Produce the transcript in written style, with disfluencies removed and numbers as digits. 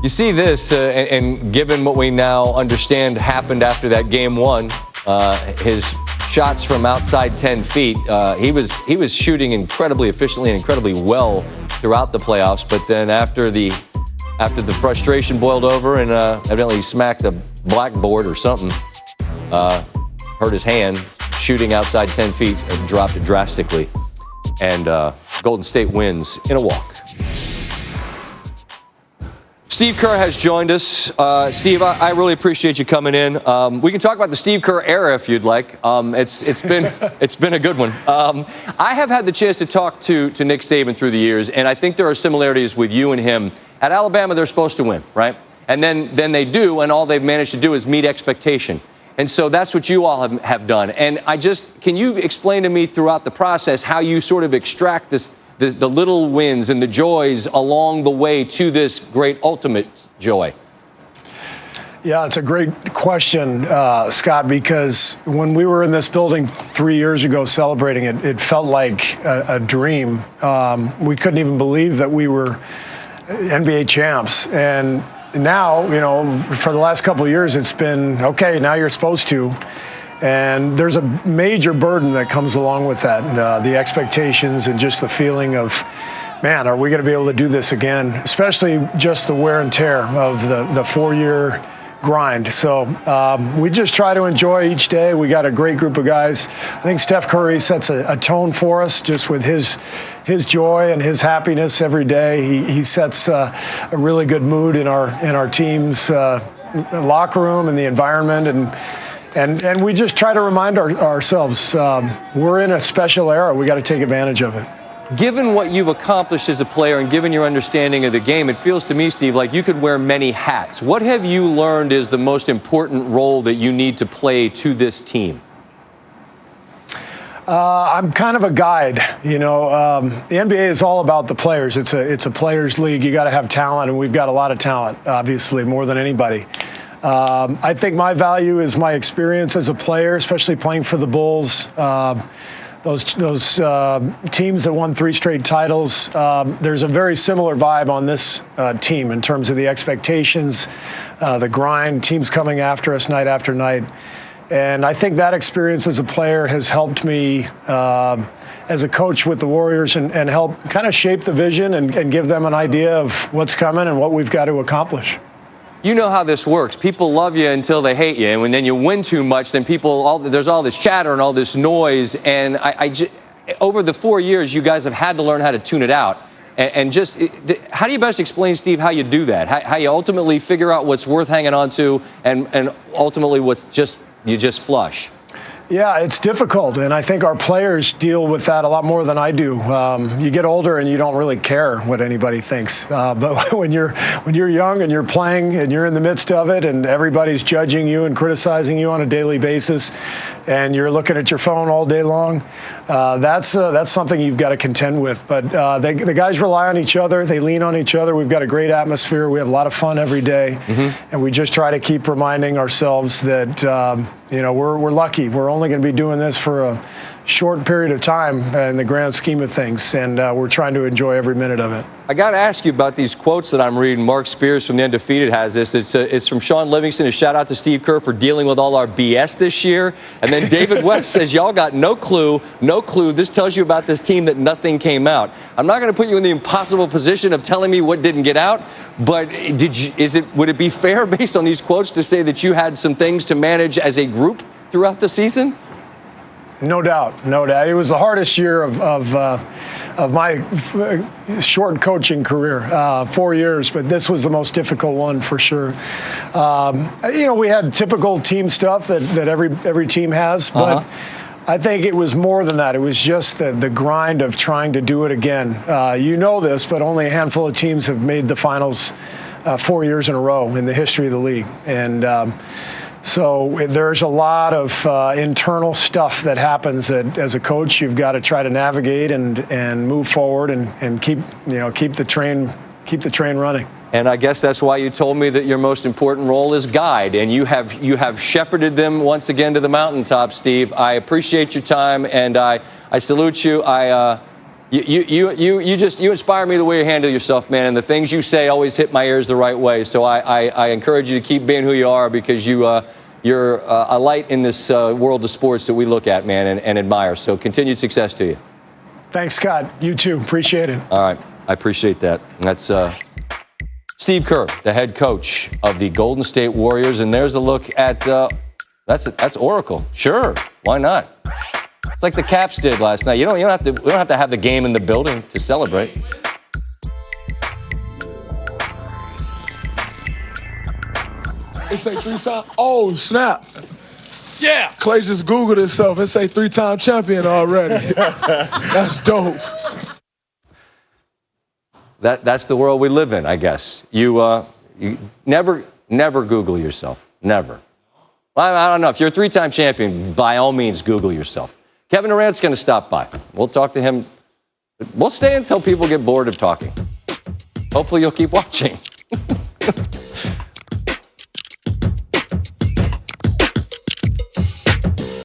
You see this, and given what we now understand happened after that game one, his shots from outside 10 feet, he was shooting incredibly efficiently and incredibly well throughout the playoffs. But then after the frustration boiled over and evidently he smacked a blackboard or something, hurt his hand, shooting outside 10 feet and dropped it drastically. And Golden State wins in a walk. Steve Kerr has joined us. Steve, I really appreciate you coming in. We can talk about the Steve Kerr era if you'd like. It's been a good one. I have had the chance to talk to Nick Saban through the years, and I think there are similarities with you and him. At Alabama, they're supposed to win, right? And then they do, and all they've managed to do is meet expectation. And so that's what you all have done. And can you explain to me throughout the process how you sort of extract the little wins and the joys along the way to this great ultimate joy? Yeah, it's a great question, Scott, because when we were in this building 3 years ago celebrating it, it felt like a dream. We couldn't even believe that we were NBA champs. And now, for the last couple of years, it's been, okay, now you're supposed to. And there's a major burden that comes along with that, the expectations and just the feeling of, man, are we going to be able to do this again? Especially just the wear and tear of the 4-year grind. So we just try to enjoy each day. We got a great group of guys. I think Steph Curry sets a tone for us just with his joy and his happiness every day. He sets a really good mood in our team's locker room and the environment. And we just try to remind ourselves we're in a special era. We got to take advantage of it. Given what you've accomplished as a player and given your understanding of the game, it feels to me, Steve, like you could wear many hats. What have you learned is the most important role that you need to play to this team? I'm kind of a guide. The NBA is all about the players. It's a players' league. You got to have talent, and we've got a lot of talent, obviously, more than anybody. I think my value is my experience as a player, especially playing for the Bulls. Those teams that won 3 straight titles, there's a very similar vibe on this team in terms of the expectations, the grind, teams coming after us night after night. And I think that experience as a player has helped me as a coach with the Warriors and help kind of shape the vision and give them an idea of what's coming and what we've got to accomplish. You know how this works. People love you until they hate you. And when then you win too much, then there's all this chatter and all this noise. And over the 4 years, you guys have had to learn how to tune it out. And how do you best explain, Steve, how you do that? How you ultimately figure out what's worth hanging on to and ultimately what's you just flush? Yeah, it's difficult, and I think our players deal with that a lot more than I do. You get older and you don't really care what anybody thinks. But when you're young and you're playing and you're in the midst of it and everybody's judging you and criticizing you on a daily basis, and you're looking at your phone all day long, that's something you've got to contend with. But the guys rely on each other. They lean on each other. We've got a great atmosphere. We have a lot of fun every day, and we just try to keep reminding ourselves that we're lucky. We're only going to be doing this for a short period of time in the grand scheme of things, and we're trying to enjoy every minute of it. I got to ask you about these quotes that I'm reading. Mark Spears from The Undefeated has this. It's from Shaun Livingston. A shout out to Steve Kerr for dealing with all our BS this year. And then David West says, y'all got no clue. This tells you about this team that nothing came out. I'm not going to put you in the impossible position of telling me what didn't get out, but would it be fair based on these quotes to say that you had some things to manage as a group throughout the season? No doubt. It was the hardest year of my short coaching career, 4 years, but this was the most difficult one for sure. We had typical team stuff that every team has, but I think it was more than that. It was just the grind of trying to do it again. This, but only a handful of teams have made the finals 4 years in a row in the history of the league. And so there's a lot of internal stuff that happens that, as a coach, you've got to try to navigate and move forward and keep the train running. And I guess that's why you told me that your most important role is guide, and you have shepherded them once again to the mountaintop, Steve. I appreciate your time, and I salute you. You inspire me the way you handle yourself, man, and the things you say always hit my ears the right way. So I encourage you to keep being who you are, because you're a light in this world of sports that we look at, man, and admire. So continued success to you. Thanks, Scott. You too. Appreciate it. All right. I appreciate that. That's Steve Kerr, the head coach of the Golden State Warriors. And there's a look at that's Oracle. Sure. Why not? It's like the Caps did last night. We don't have to have the game in the building to celebrate. It say 3 times. Oh, snap. Yeah. Clay just Googled himself. It say 3-time champion already. That's dope. That's the world we live in, I guess. You never Google yourself. Never. I don't know. If you're a 3-time champion, by all means, Google yourself. Kevon Durant's going to stop by. We'll talk to him. We'll stay until people get bored of talking. Hopefully you'll keep watching.